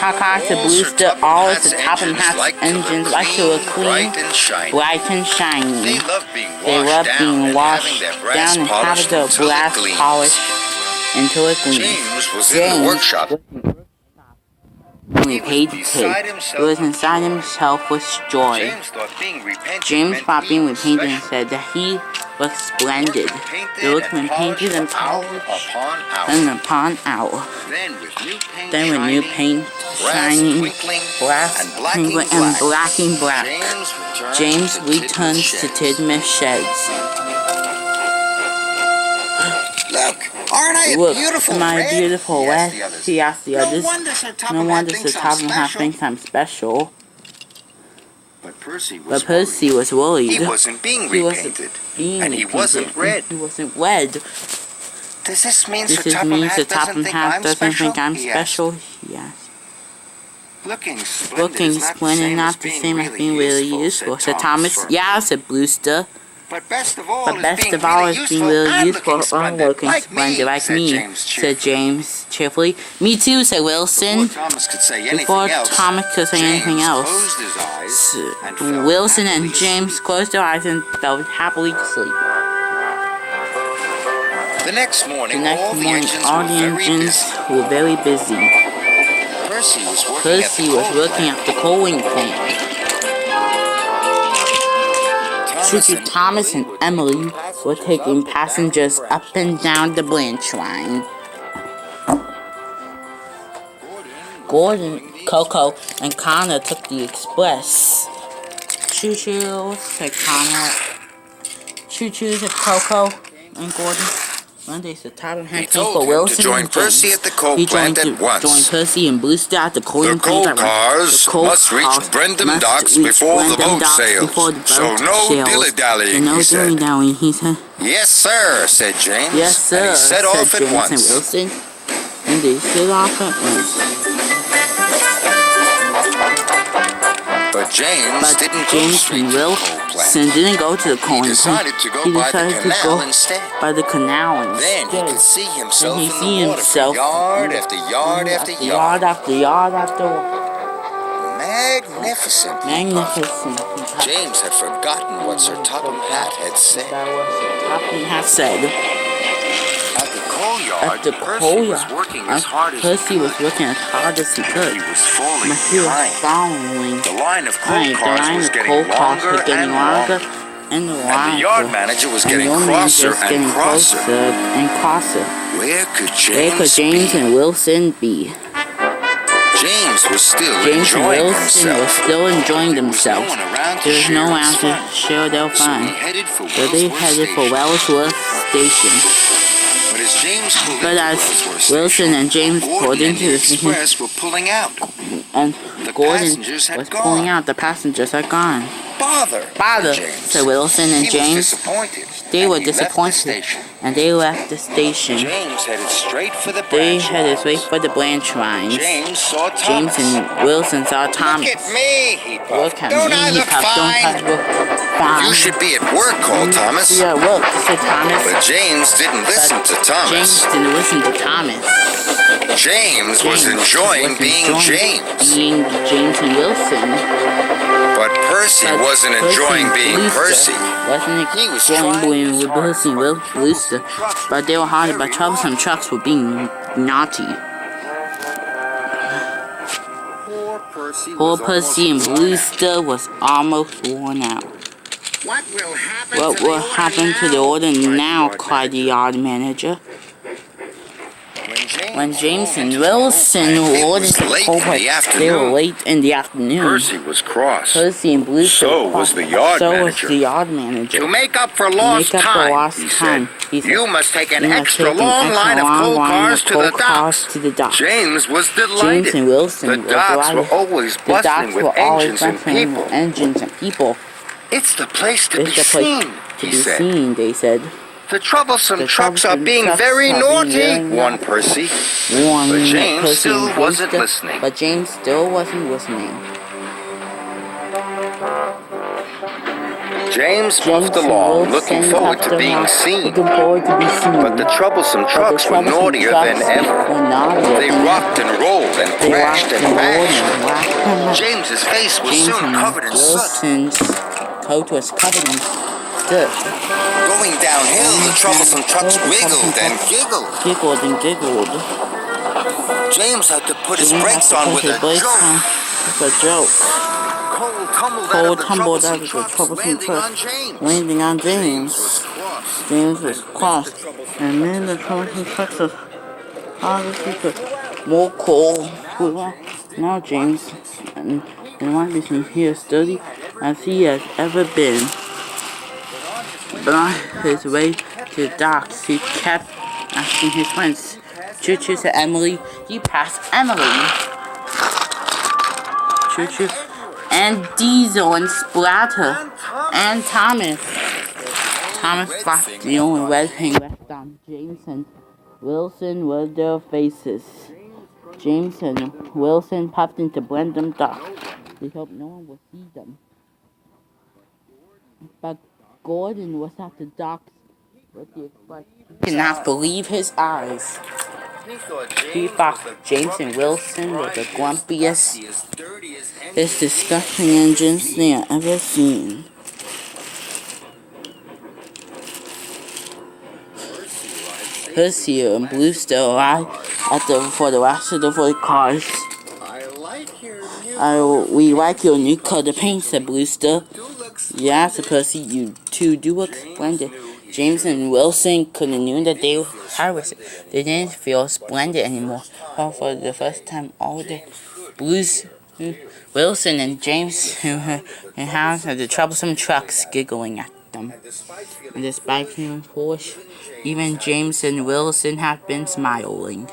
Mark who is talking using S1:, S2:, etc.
S1: Helicopter, booster, all at the top and half engines like to a clean, bright and shiny.
S2: They love
S1: being washed down and having the blast polish until it gleams.
S2: James was in the workshop.
S1: When he paid the tape, it was inside himself with joy. James thought being repainted and said that he looked splendid. He looked when painted and polished and upon hour. Then with new paint shining, brass twinkling, and blacking black, James returns to Tidmouth Sheds.
S2: Aren't I a beautiful
S1: red? Beautiful red? He asked the others. No wonder Sir Topham Hatt thinks I'm special.
S2: But Percy
S1: was worried.
S2: He wasn't being repainted. And he wasn't red. Does this mean Sir Topham Hatt doesn't think I'm special?
S1: He asked.
S2: Looking
S1: splendid, not the same as being really useful, said Thomas. Yeah, said Brewster.
S2: But best of all
S1: is being really useful and looking splendid like me, said James cheerfully. Me too, said Wilson.
S2: Before
S1: Thomas could say anything else, Wilson and James closed their eyes and fell happily to sleep.
S2: The next morning,
S1: all the engines were very busy. Percy was working at the coaling plant. Thomas and Emily were taking passengers up and down the branch line. Gordon, Coco, and Connor took the express. Choo-choo, said Connor. Choo-choo, said Coco and Gordon. Monday, Sir Topham Hatt came for Wilson
S2: to join Percy at the coal plant at once.
S1: Join Percy and Brewster at the coal plant.
S2: The cars must reach Brendam Docks before the boat sails. So no dilly-dallying, he said.
S1: He said.
S2: Yes, sir, said James.
S1: Yes, sir,
S2: and he set off at once.
S1: And Wilson, and they set off at once.
S2: But James
S1: and Wilson didn't go to the coal plant. He decided to go by the canal instead.
S2: Then he could see himself in the water, yard after yard after yard.
S1: Yard after
S2: Magnificent. James had forgotten what Sir Topham Hatt had said. At the coal yard,
S1: Percy was working as hard as he could.
S2: He was falling
S1: behind.
S2: The line of coal cars was getting longer and the yard manager was getting crosser and crosser. Where could James
S1: and Wilson be?
S2: James was still enjoying himself.
S1: There was no one to share their fun. So they headed for Wellsworth Station. But as Wilson and James pulled into the station, and Gordon was pulling out, the passengers are gone.
S2: Bother,
S1: said Wilson and James. They were disappointed, and they left the station.
S2: James headed straight for the
S1: branch lines.
S2: James
S1: and Wilson saw Thomas.
S2: Look at me, he puffed.
S1: Don't I look fine?
S2: You should be at work, called Thomas.
S1: Yeah, work, said Thomas.
S2: But James didn't listen to Thomas. James was enjoying being James.
S1: James and Wilson.
S2: But Percy wasn't enjoying being Percy.
S1: He was enjoying being Percy and Brewster, but they were haunted by troublesome trucks for being naughty. Poor Percy and Brewster was almost worn out. What will happen to the order now? Cried the yard manager. When James and Wilson ordered the coal plant, they were late in the afternoon.
S2: Percy was cross.
S1: Percy and Brewster
S2: So was the yard
S1: manager.
S2: To make up for lost time, he said, you must take an extra long line of coal cars to the docks. James was delighted.
S1: James and Wilson
S2: the docks were always bustling with engines and people. It's the place to be seen,
S1: they said.
S2: The troublesome trucks are being very naughty, warned Percy. But James still wasn't listening. James puffed along, looking forward to being seen. But the troublesome trucks were naughtier than ever. They rocked and rolled and crashed and bashed. James's face was soon covered in soot.
S1: Wilson's coat was covered in soot.
S2: Going downhill, the troublesome trucks wiggled and giggled.
S1: Giggled and giggled.
S2: James had to put his brakes on with a joke.
S1: Cole tumbled out of the troublesome truck, landing on James. James was crossed, and then the troublesome truck was obviously more coal. Now James, and might be some here sturdy as he has ever been. But on his way to the docks, he kept asking his friends, Choo-Choo to Emily. He passed Emily. Choo-Choo and Diesel and Splatter and Thomas. Thomas flapped the only red thing left on James and Wilson were their faces. James and Wilson popped into Brandon Dock. They hoped no one would see them. But Gordon was at the docks with the express. He could not believe his eyes. He thought James and Wilson were the grumpiest, disgusting engines they had ever seen. Percy and Blue still alive for the rest of the 4 cars. We like your new coat of paint, said Brewster. Yeah, said Percy, you two do look splendid. James and Wilson could have known that they didn't feel splendid anymore. But for the first time all day, Wilson and James and House had the troublesome trucks giggling at them. And despite feeling foolish, even James and Wilson have been smiling.